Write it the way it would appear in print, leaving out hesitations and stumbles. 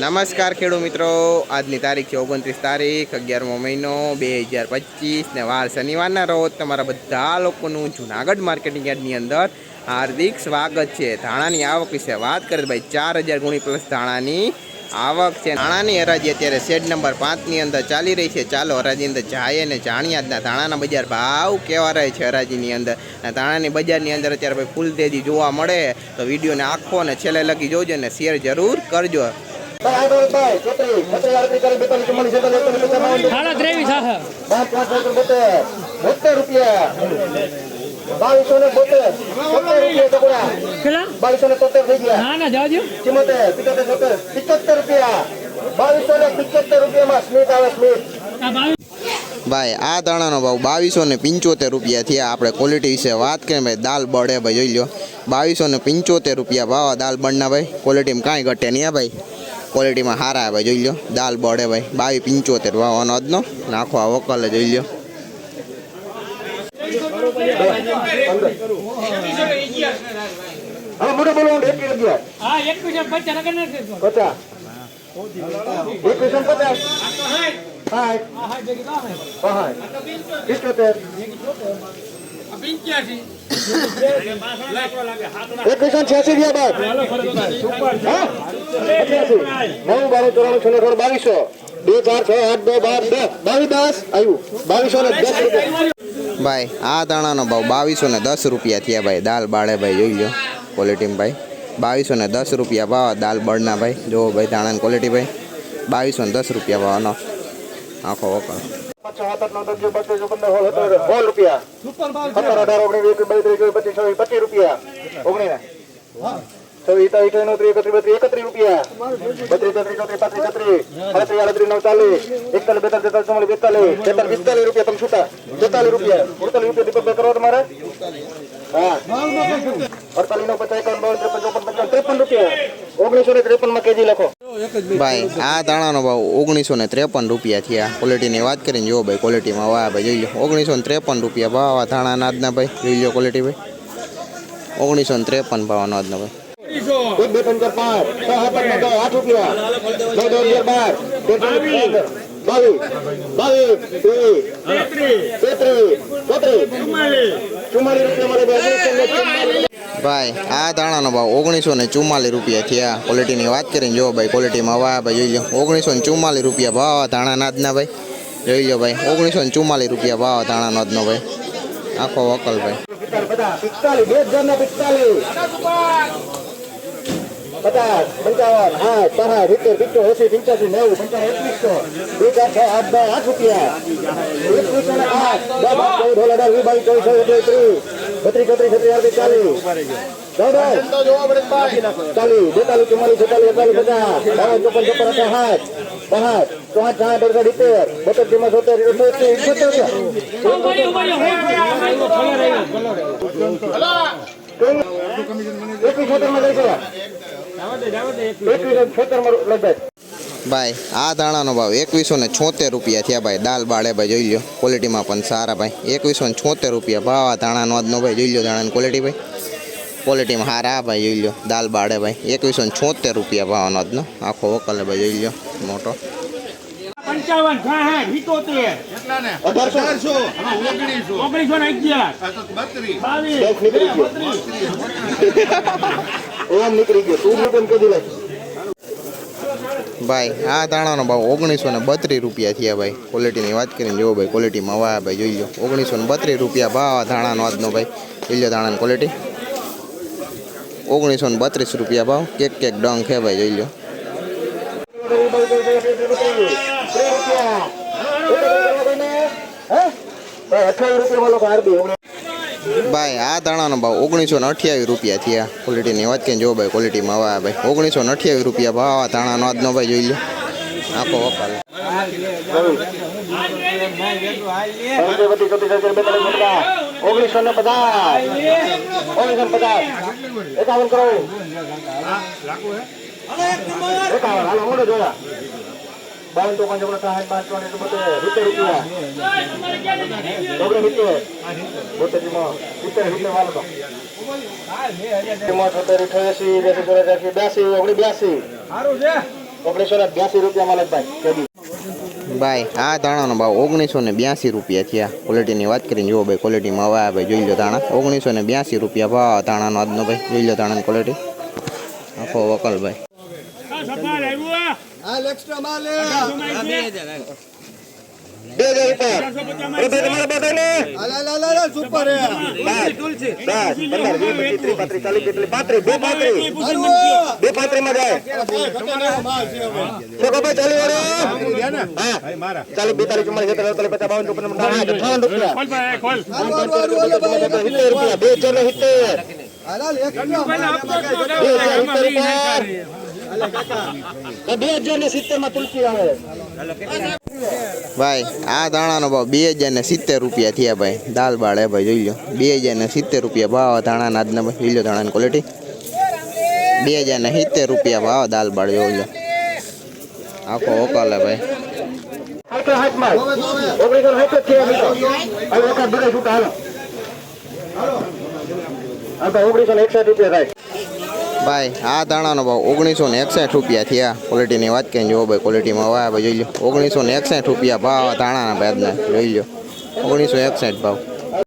નમસ્કાર ખેડૂત મિત્રો, આજની તારીખ છે 29 તારીખ 11મો મહિનો 2025 ને વાર શનિવારના રોજ તમારા બધા લોકોનું જૂનાગઢ માર્કેટિંગ યાર્ડની અંદર હાર્દિક સ્વાગત છે। ધાણાની આવક વિશે વાત કરીએ ભાઈ, 4000 ગુણી પ્લસ ધાણાની આવક છે। ધાણાની હરાજી અત્યારે શેડ નંબર 5ની અંદર ચાલી રહી છે। ચાલો હરાજી અંદર જાય અને જાણીએ આજના ધાણાના બજાર ભાવ કેવા રહે છે હરાજીની અંદર। ધાણાની બજારની અંદર અત્યારે ભાઈ ફૂલ તેજી જોવા મળે તો વિડીયોને આખો અને છેલ્લે લગી જોજો અને શેર જરૂર કરજો। भाई आ दाणा भाव 2275 रुपया थी। आपणे क्वॉलिटी विषे बात करें भाई, दाल बड़ है भाई, जोई लो 2275 रुपया भाव दाल बड़ना भाई। क्वॉलिटी में कहीं घटे नहीं है भाई, क्वॉलिटी में हारा है भाई, जोई लो दाल बड़ है भाई। 2275 भाव अनाजनो नाखो आ वकल जोई लो। भाई आ दाणा नो भाव 2210 रुपया थी भाई। दाल बाड़े भाई, जोई लो क्वॉलिटी में भाई 2210 रुपया भाव दाल बड़ना भाई। जो भाई दाणा क्वॉलिटी भाई 2210 रुपया भाव नो आखो वकल। भाई आ दाणा नो भाव 1953 रुपया थी। क्वॉलिटी की बात करें जो भाई, क्वॉलिटी में वाह भाई, जोई लो 1953 रुपया भाव धाणा अनाजना भाई। जोई लो क्वॉलिटी भाई 1953 भाव अनाजना भाई। भाई आ दाणा नो भाव 1944 रुपया थी। क्वॉलिटी की बात करें जो भाई, क्वॉलिटी में वाह भाई, जोई लो 1944 रुपया भाव धाणा अनाजना भाई। जोई लो भाई 1944 रुपया भाव धाणा अनाजनो भाई आखो वकल भाई। भाई आ दाणा नो भाव 2176 रुपया थी भाई। दाल बाड़े भाई, जोई लो क्वॉलिटी में पण सारा भाई। 2176 रुपया भाव दाणा अनाजनो भाई। जोई लो दाणा क्वॉलिटी भाई, क्वॉलिटी में हारा भाई। जोई लो दाल बाड़े भाई 2176 रुपया भाव अनाजनो आखो वकल भाई। जोई लो मोटो 55 60 78 કેટલા ને 1800 ओम निकली गयो तू रुपन के दिले भाई। आ दाणा नो भाव 1932 रुपया थी भाई। क्वॉलिटी की बात करें जो भाई, क्वॉलिटी में वाह भाई, जोई लो 1932 रुपया भाव धाणा अनाजनो भाई। जोई लो दाणा क्वॉलिटी 1932 रुपया भाव। केक केक डंग है भाई, जोई लो। भाई आ दाणा नो भाव 1928 रुपया थी। क्वॉलिटी की बात करें जो भाई, क्वॉलिटी में वाह भाई 1928 रुपया भाव धाणा अनाजनो भाई। जोई लो आखो वकल। बावन तो कंजो ना साहब 5 तो बते ₹70 दोगले हिते बोते दिमो हिते हिते वाला तो दिमो 70 88 82 82 हारू छे ₹1982 માલકભાઈ. ભાઈ આ ધાણાનો ભાવ 1982 રૂપિયા થયા. ક્વોલિટીની વાત કરીને જુઓ ભાઈ, ક્વોલિટીમાં હવે ભાઈ જોઈ લો ધાણા 1982 રૂપિયા ભાવ ધાણાનો આજનો ભાઈ. જોઈ લો ધાણાની ક્વોલિટી આખો વકલ ભાઈ. હાલ એક્સ્ટ્રા માલ લે. 2000 હાલ સુપર હે. 235 માં જાય. ચાલો 42 માં 50 ખોલ. 2070 માં તુલસી આવે. ભાઈ આ ધાણાનો ભાવ 2070 રૂપિયા થયા ભાઈ. દાલ બાળ હે ભાઈ, જોઈ લો 2070 રૂપિયા ભાવ ધાણાના આજના ભાઈ. જોઈ લો ધાણાની ક્વોલિટી 2070 રૂપિયા ભાવ દાલ બાળ. જોઈ લો આખો ઓકાલ હે ભાઈ. ભાઈ આ ધાણાનો ભાવ 1961 રૂપિયા થયા. ક્વોલિટીની વાત કરીને જુઓ ભાઈ, ક્વોલિટીમાં હવે ભાઈ જોઈ લો 1961 રૂપિયા ભાવ ધાણાના ભાઈ આજના. જોઈ લો 1961 ભાવ.